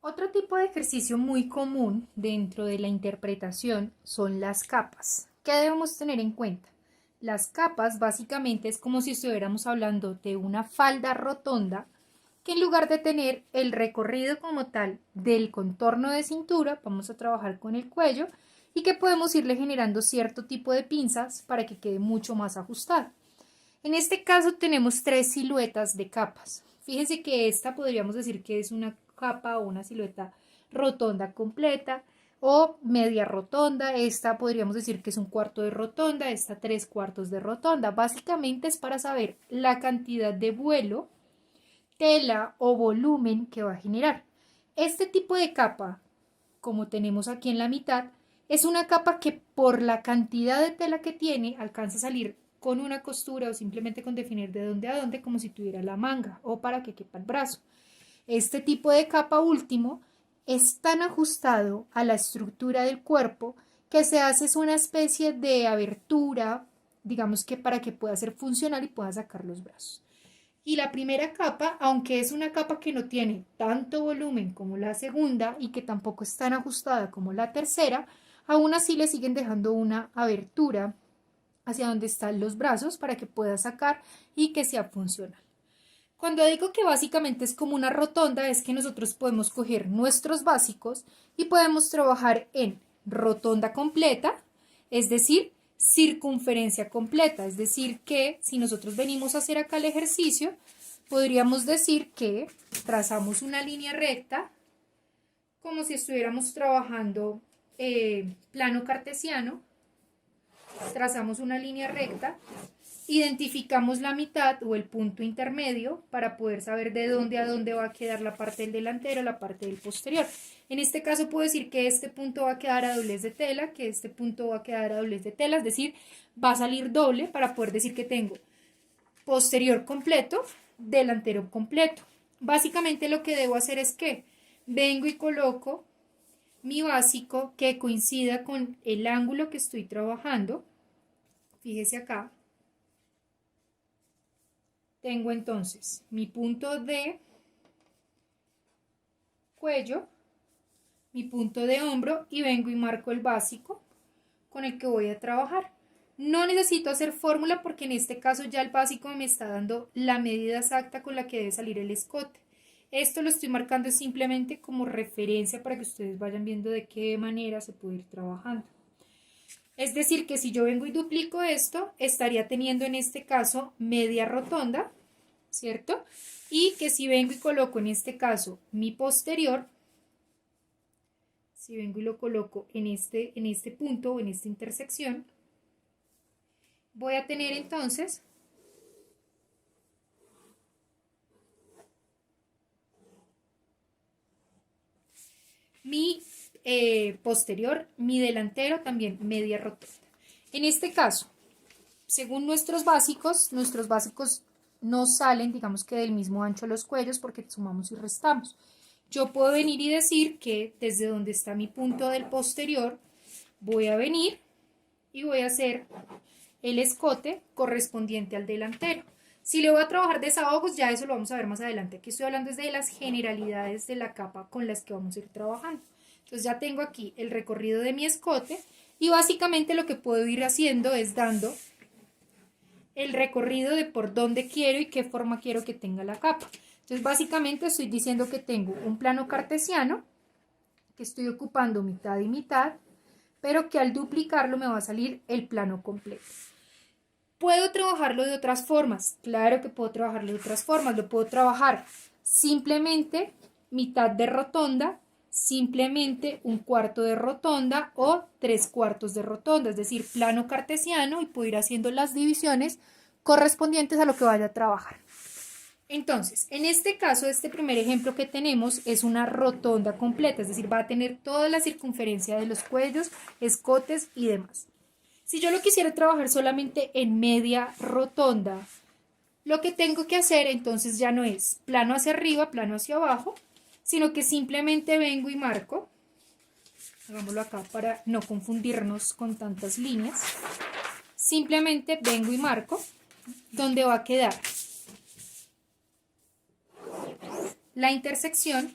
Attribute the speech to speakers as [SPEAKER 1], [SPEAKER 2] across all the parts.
[SPEAKER 1] Otro tipo de ejercicio muy común dentro de la interpretación son las capas. ¿Qué debemos tener en cuenta? Las capas básicamente es como si estuviéramos hablando de una falda rotonda que en lugar de tener el recorrido como tal del contorno de cintura, vamos a trabajar con el cuello y que podemos irle generando cierto tipo de pinzas para que quede mucho más ajustado. En este caso tenemos tres siluetas de capas. Fíjense que esta podríamos decir que es una capa o una silueta rotonda completa o media rotonda. Esta podríamos decir que es un cuarto de rotonda, esta tres cuartos de rotonda. Básicamente es para saber la cantidad de vuelo, tela o volumen que va a generar. Este tipo de capa, como tenemos aquí en la mitad, es una capa que por la cantidad de tela que tiene alcanza a salir con una costura o simplemente con definir de dónde a dónde como si tuviera la manga o para que quepa el brazo. Este tipo de capa último es tan ajustado a la estructura del cuerpo que se hace una especie de abertura, digamos que para que pueda ser funcional y pueda sacar los brazos. Y la primera capa, aunque es una capa que no tiene tanto volumen como la segunda y que tampoco es tan ajustada como la tercera, aún así le siguen dejando una abertura hacia donde están los brazos para que pueda sacar y que sea funcional. Cuando digo que básicamente es como una rotonda, es que nosotros podemos coger nuestros básicos y podemos trabajar en rotonda completa, es decir, circunferencia completa, es decir, que si nosotros venimos a hacer acá el ejercicio, podríamos decir que trazamos una línea recta, como si estuviéramos trabajando plano cartesiano, trazamos una línea recta, identificamos la mitad o el punto intermedio para poder saber de dónde a dónde va a quedar la parte del delantero, la parte del posterior. En este caso puedo decir que este punto va a quedar a doblez de tela, que este punto va a quedar a doblez de tela, es decir, va a salir doble para poder decir que tengo posterior completo, delantero completo. Básicamente lo que debo hacer es que vengo y coloco mi básico que coincida con el ángulo que estoy trabajando. Fíjese acá. Tengo entonces mi punto de cuello, mi punto de hombro y vengo y marco el básico con el que voy a trabajar. No necesito hacer fórmula porque en este caso ya el básico me está dando la medida exacta con la que debe salir el escote. Esto lo estoy marcando simplemente como referencia para que ustedes vayan viendo de qué manera se puede ir trabajando. Es decir, que si yo vengo y duplico esto, estaría teniendo en este caso media rotonda, ¿cierto? Y que si vengo y coloco en este caso mi posterior, si vengo y lo coloco en este punto o en esta intersección, voy a tener entonces mi posterior, mi delantero también media rotonda. En este caso, según nuestros básicos no salen, digamos que del mismo ancho los cuellos porque sumamos y restamos. Yo puedo venir y decir que desde donde está mi punto del posterior, voy a venir y voy a hacer el escote correspondiente al delantero. Si le voy a trabajar desahogos, ya eso lo vamos a ver más adelante. Aquí estoy hablando de las generalidades de la capa con las que vamos a ir trabajando. Entonces ya tengo aquí el recorrido de mi escote y básicamente lo que puedo ir haciendo es dando el recorrido de por dónde quiero y qué forma quiero que tenga la capa. Entonces básicamente estoy diciendo que tengo un plano cartesiano, que estoy ocupando mitad y mitad, pero que al duplicarlo me va a salir el plano completo. ¿Puedo trabajarlo de otras formas? Claro que puedo trabajarlo de otras formas. Lo puedo trabajar simplemente mitad de rotonda, simplemente un cuarto de rotonda o tres cuartos de rotonda, es decir, plano cartesiano, y puedo ir haciendo las divisiones correspondientes a lo que vaya a trabajar. Entonces, en este caso, este primer ejemplo que tenemos es una rotonda completa, es decir, va a tener toda la circunferencia de los cuellos, escotes y demás. Si yo lo quisiera trabajar solamente en media rotonda, lo que tengo que hacer entonces ya no es plano hacia arriba, plano hacia abajo, sino que simplemente vengo y marco. Hagámoslo acá para no confundirnos con tantas líneas. Simplemente vengo y marco donde va a quedar la intersección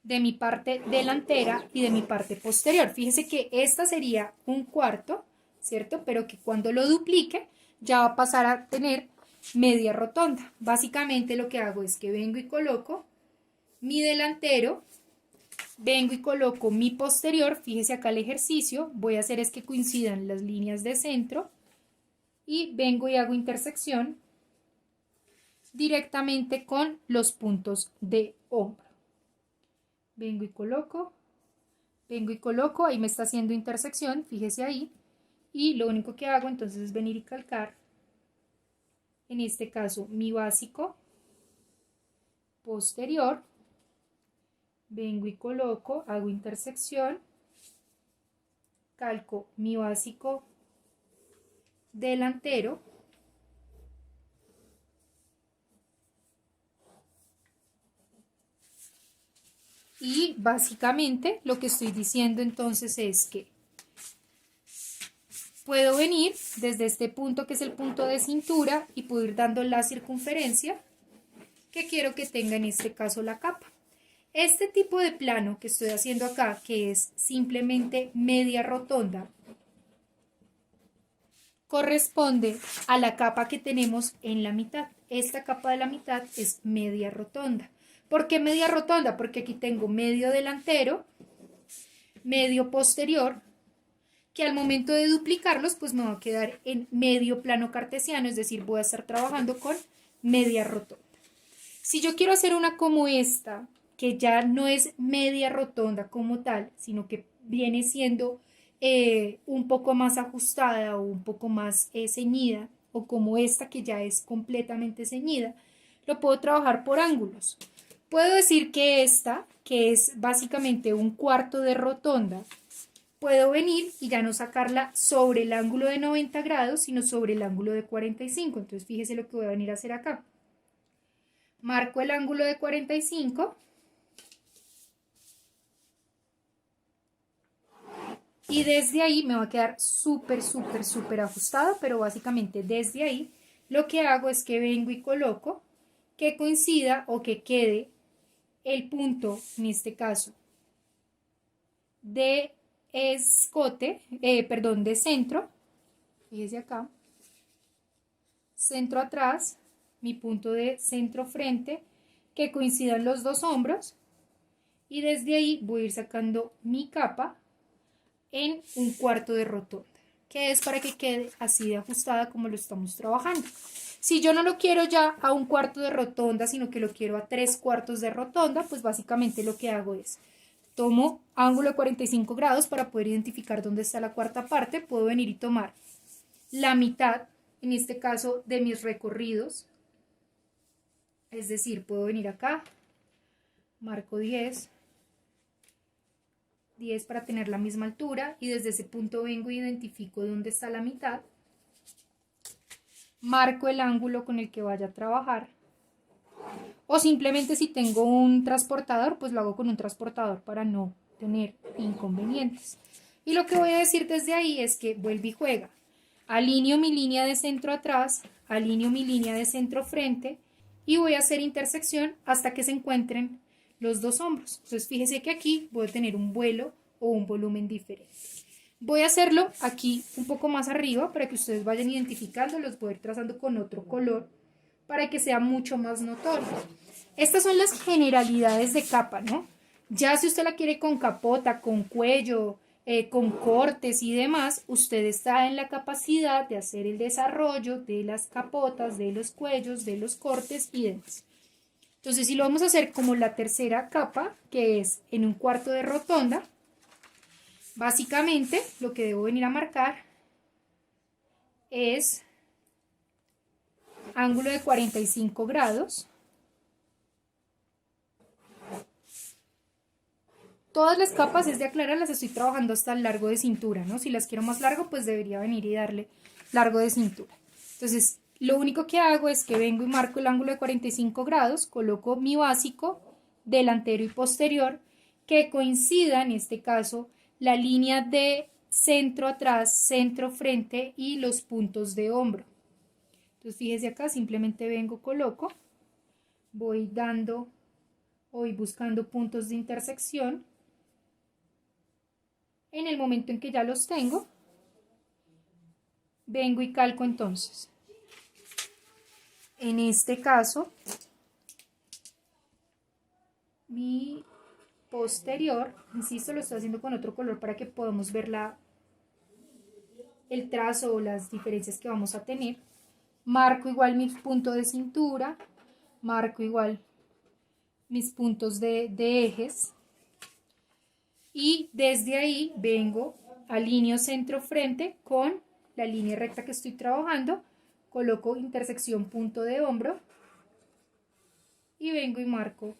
[SPEAKER 1] de mi parte delantera y de mi parte posterior. Fíjese que esta sería un cuarto, ¿cierto? Pero que cuando lo duplique ya va a pasar a tener media rotonda. Básicamente lo que hago es que vengo y coloco mi delantero, vengo y coloco mi posterior. Fíjese acá el ejercicio, voy a hacer es que coincidan las líneas de centro y vengo y hago intersección directamente con los puntos de hombro. Vengo y coloco, ahí me está haciendo intersección, fíjese ahí, y lo único que hago entonces es venir y calcar, en este caso mi básico posterior, vengo y coloco, hago intersección, calco mi básico delantero, y básicamente lo que estoy diciendo entonces es que puedo venir desde este punto que es el punto de cintura y puedo ir dando la circunferencia que quiero que tenga en este caso la capa. Este tipo de plano que estoy haciendo acá, que es simplemente media rotonda, corresponde a la capa que tenemos en la mitad. Esta capa de la mitad es media rotonda. ¿Por qué media rotonda? Porque aquí tengo medio delantero, medio posterior, que al momento de duplicarlos pues me va a quedar en medio plano cartesiano, es decir, voy a estar trabajando con media rotonda. Si yo quiero hacer una como esta, que ya no es media rotonda como tal, sino que viene siendo un poco más ajustada o un poco más ceñida, o como esta que ya es completamente ceñida, lo puedo trabajar por ángulos. Puedo decir que esta, que es básicamente un cuarto de rotonda, puedo venir y ya no sacarla sobre el ángulo de 90 grados, sino sobre el ángulo de 45. Entonces fíjese lo que voy a venir a hacer acá. Marco el ángulo de 45 y desde ahí me va a quedar súper ajustada, pero básicamente desde ahí lo que hago es que vengo y coloco que coincida o que quede el punto, en este caso, de escote, perdón, de centro, fíjese acá, centro atrás, mi punto de centro frente, que coincidan los dos hombros, y desde ahí voy a ir sacando mi capa en un cuarto de rotonda, que es para que quede así de ajustada como lo estamos trabajando. Si yo no lo quiero ya a un cuarto de rotonda, sino que lo quiero a 3/4 de rotonda, pues básicamente lo que hago es tomo ángulo de 45 grados para poder identificar dónde está la cuarta parte. Puedo venir y tomar la mitad, en este caso, de mis recorridos. Es decir, puedo venir acá, marco 10 para tener la misma altura y desde ese punto vengo e identifico dónde está la mitad. Marco el ángulo con el que vaya a trabajar. O simplemente si tengo un transportador, pues lo hago con un transportador para no tener inconvenientes. Y lo que voy a decir desde ahí es que vuelve y juega. Alineo mi línea de centro atrás, alineo mi línea de centro frente y voy a hacer intersección hasta que se encuentren los dos hombros. Entonces fíjese que aquí voy a tener un vuelo o un volumen diferente. Voy a hacerlo aquí un poco más arriba para que ustedes vayan identificando, los voy a ir trazando con otro color para que sea mucho más notorio. Estas son las generalidades de capa, ¿no? Ya si usted la quiere con capota, con cuello, con cortes y demás, usted está en la capacidad de hacer el desarrollo de las capotas, de los cuellos, de los cortes y demás. Entonces, si lo vamos a hacer como la tercera capa, que es en un cuarto de rotonda, básicamente lo que debo venir a marcar es ángulo de 45 grados. Todas las capas, es de aclarar, las estoy trabajando hasta el largo de cintura, ¿no? Si las quiero más largo, pues debería venir y darle largo de cintura. Entonces, lo único que hago es que vengo y marco el ángulo de 45 grados, coloco mi básico delantero y posterior, que coincida, en este caso, la línea de centro atrás, centro frente y los puntos de hombro. Entonces, fíjese acá, simplemente vengo, coloco, voy dando voy buscando puntos de intersección. En el momento en que ya los tengo, vengo y calco entonces. En este caso, mi posterior, insisto, lo estoy haciendo con otro color para que podamos ver el trazo o las diferencias que vamos a tener. Marco igual mi punto de cintura, marco igual mis puntos de ejes y desde ahí vengo, alineo centro frente con la línea recta que estoy trabajando, coloco intersección punto de hombro y vengo y marco,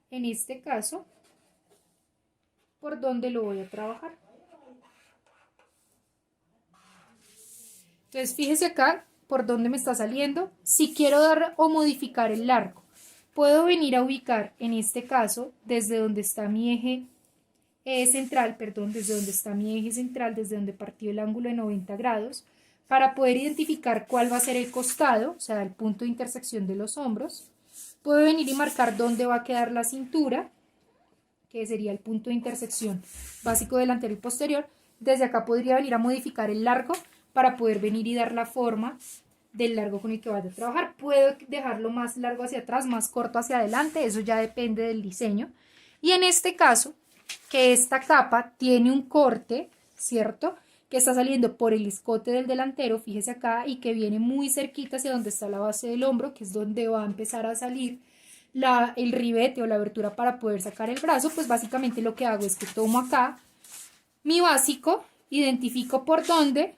[SPEAKER 1] en este caso, por donde lo voy a trabajar. Entonces fíjese acá por dónde me está saliendo. Si quiero dar o modificar el largo, puedo venir a ubicar en este caso desde donde está mi eje central, desde donde está mi eje central, desde donde partió el ángulo de 90 grados, para poder identificar cuál va a ser el costado, o sea, el punto de intersección de los hombros. Puedo venir y marcar dónde va a quedar la cintura, que sería el punto de intersección básico delantero y posterior. Desde acá podría venir a modificar el largo para poder venir y dar la forma del largo con el que vaya a trabajar. Puedo dejarlo más largo hacia atrás, más corto hacia adelante, eso ya depende del diseño. Y en este caso, que esta capa tiene un corte, ¿cierto?, que está saliendo por el escote del delantero, fíjese acá, y que viene muy cerquita hacia donde está la base del hombro, que es donde va a empezar a salir el ribete o la abertura para poder sacar el brazo. Pues básicamente lo que hago es que tomo acá mi básico, identifico por dónde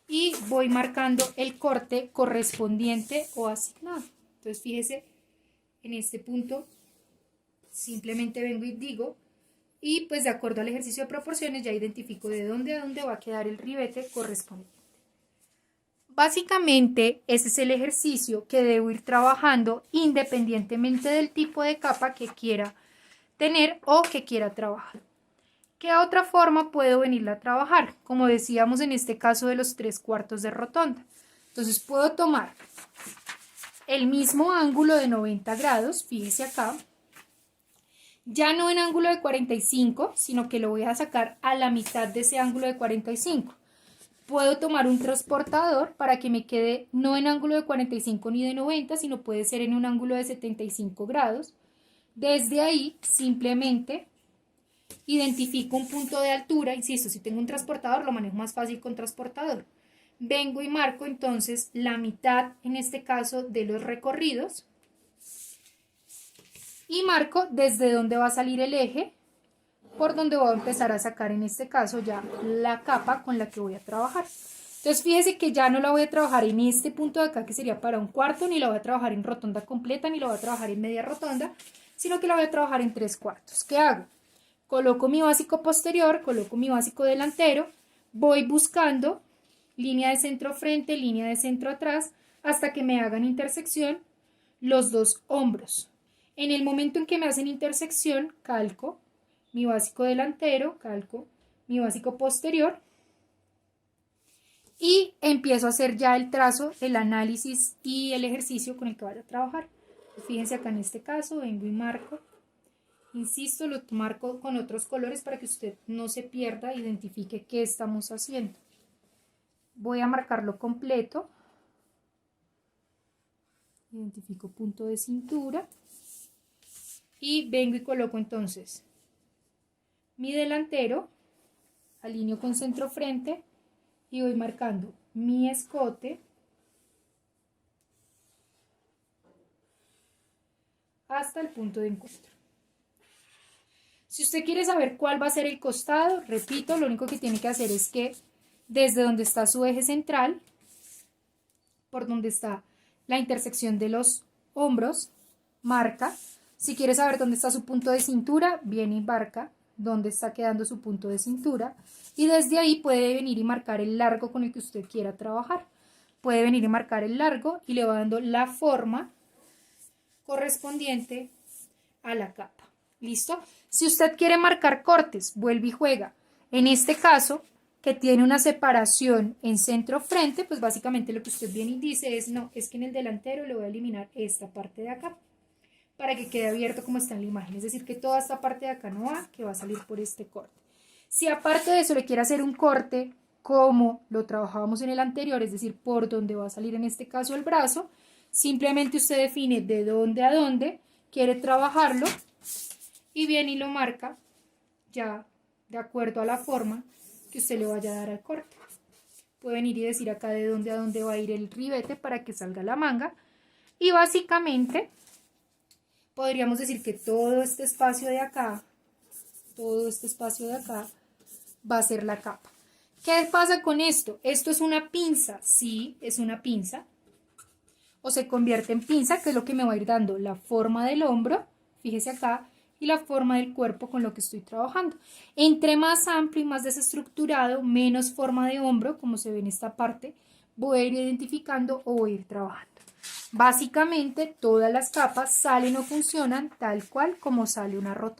[SPEAKER 1] y voy marcando el corte correspondiente o asignado. Entonces fíjese, en este punto simplemente vengo y digo, y pues de acuerdo al ejercicio de proporciones ya identifico de dónde a dónde va a quedar el ribete correspondiente. Básicamente ese es el ejercicio que debo ir trabajando independientemente del tipo de capa que quiera tener o que quiera trabajar. ¿Qué otra forma puedo venirla a trabajar? Como decíamos en este caso de los 3/4 de rotonda. Entonces puedo tomar el mismo ángulo de 90 grados, fíjese acá, ya no en ángulo de 45, sino que lo voy a sacar a la mitad de ese ángulo de 45. Puedo tomar un transportador para que me quede no en ángulo de 45 ni de 90, sino puede ser en un ángulo de 75 grados. Desde ahí simplemente identifico un punto de altura, insisto, si tengo un transportador lo manejo más fácil con transportador. Vengo y marco entonces la mitad, en este caso, de los recorridos. Y marco desde donde va a salir el eje, por donde voy a empezar a sacar en este caso ya la capa con la que voy a trabajar. Entonces fíjese que ya no la voy a trabajar en este punto de acá que sería para un cuarto, ni la voy a trabajar en rotonda completa, ni la voy a trabajar en media rotonda, sino que la voy a trabajar en 3/4. ¿Qué hago? Coloco mi básico posterior, coloco mi básico delantero, voy buscando línea de centro frente, línea de centro atrás, hasta que me hagan intersección los dos hombros. En el momento en que me hacen intersección, calco mi básico delantero, calco mi básico posterior y empiezo a hacer ya el trazo, el análisis y el ejercicio con el que vaya a trabajar. Fíjense acá en este caso, vengo y marco. Insisto, lo marco con otros colores para que usted no se pierda, identifique qué estamos haciendo. Voy a marcarlo completo. Identifico punto de cintura. Y vengo y coloco entonces mi delantero, alineo con centro frente y voy marcando mi escote hasta el punto de encuentro. Si usted quiere saber cuál va a ser el costado, repito, lo único que tiene que hacer es que desde donde está su eje central, por donde está la intersección de los hombros, marca. Si quiere saber dónde está su punto de cintura, viene y marca dónde está quedando su punto de cintura. Y desde ahí puede venir y marcar el largo con el que usted quiera trabajar. Puede venir y marcar el largo y le va dando la forma correspondiente a la capa. ¿Listo? Si usted quiere marcar cortes, vuelve y juega. En este caso, que tiene una separación en centro-frente, pues básicamente lo que usted viene y dice es, no, es que en el delantero le voy a eliminar esta parte de acá. para que quede abierto como está en la imagen. Es decir, que toda esta parte de acá no va, que va a salir por este corte. Si aparte de eso le quiere hacer un corte como lo trabajábamos en el anterior, es decir, por donde va a salir en este caso el brazo, simplemente usted define de dónde a dónde quiere trabajarlo y viene y lo marca ya de acuerdo a la forma que usted le vaya a dar al corte. Puede venir y decir acá de dónde a dónde va a ir el ribete para que salga la manga. Y básicamente podríamos decir que todo este espacio de acá, va a ser la capa. ¿Qué pasa con esto? ¿Esto es una pinza? Sí, es una pinza. O se convierte en pinza, que es lo que me va a ir dando la forma del hombro, fíjese acá, y la forma del cuerpo con lo que estoy trabajando. Entre más amplio y más desestructurado, menos forma de hombro, como se ve en esta parte, voy a ir identificando o voy a ir trabajando. Básicamente, todas las capas salen o funcionan tal cual como sale una rotonda.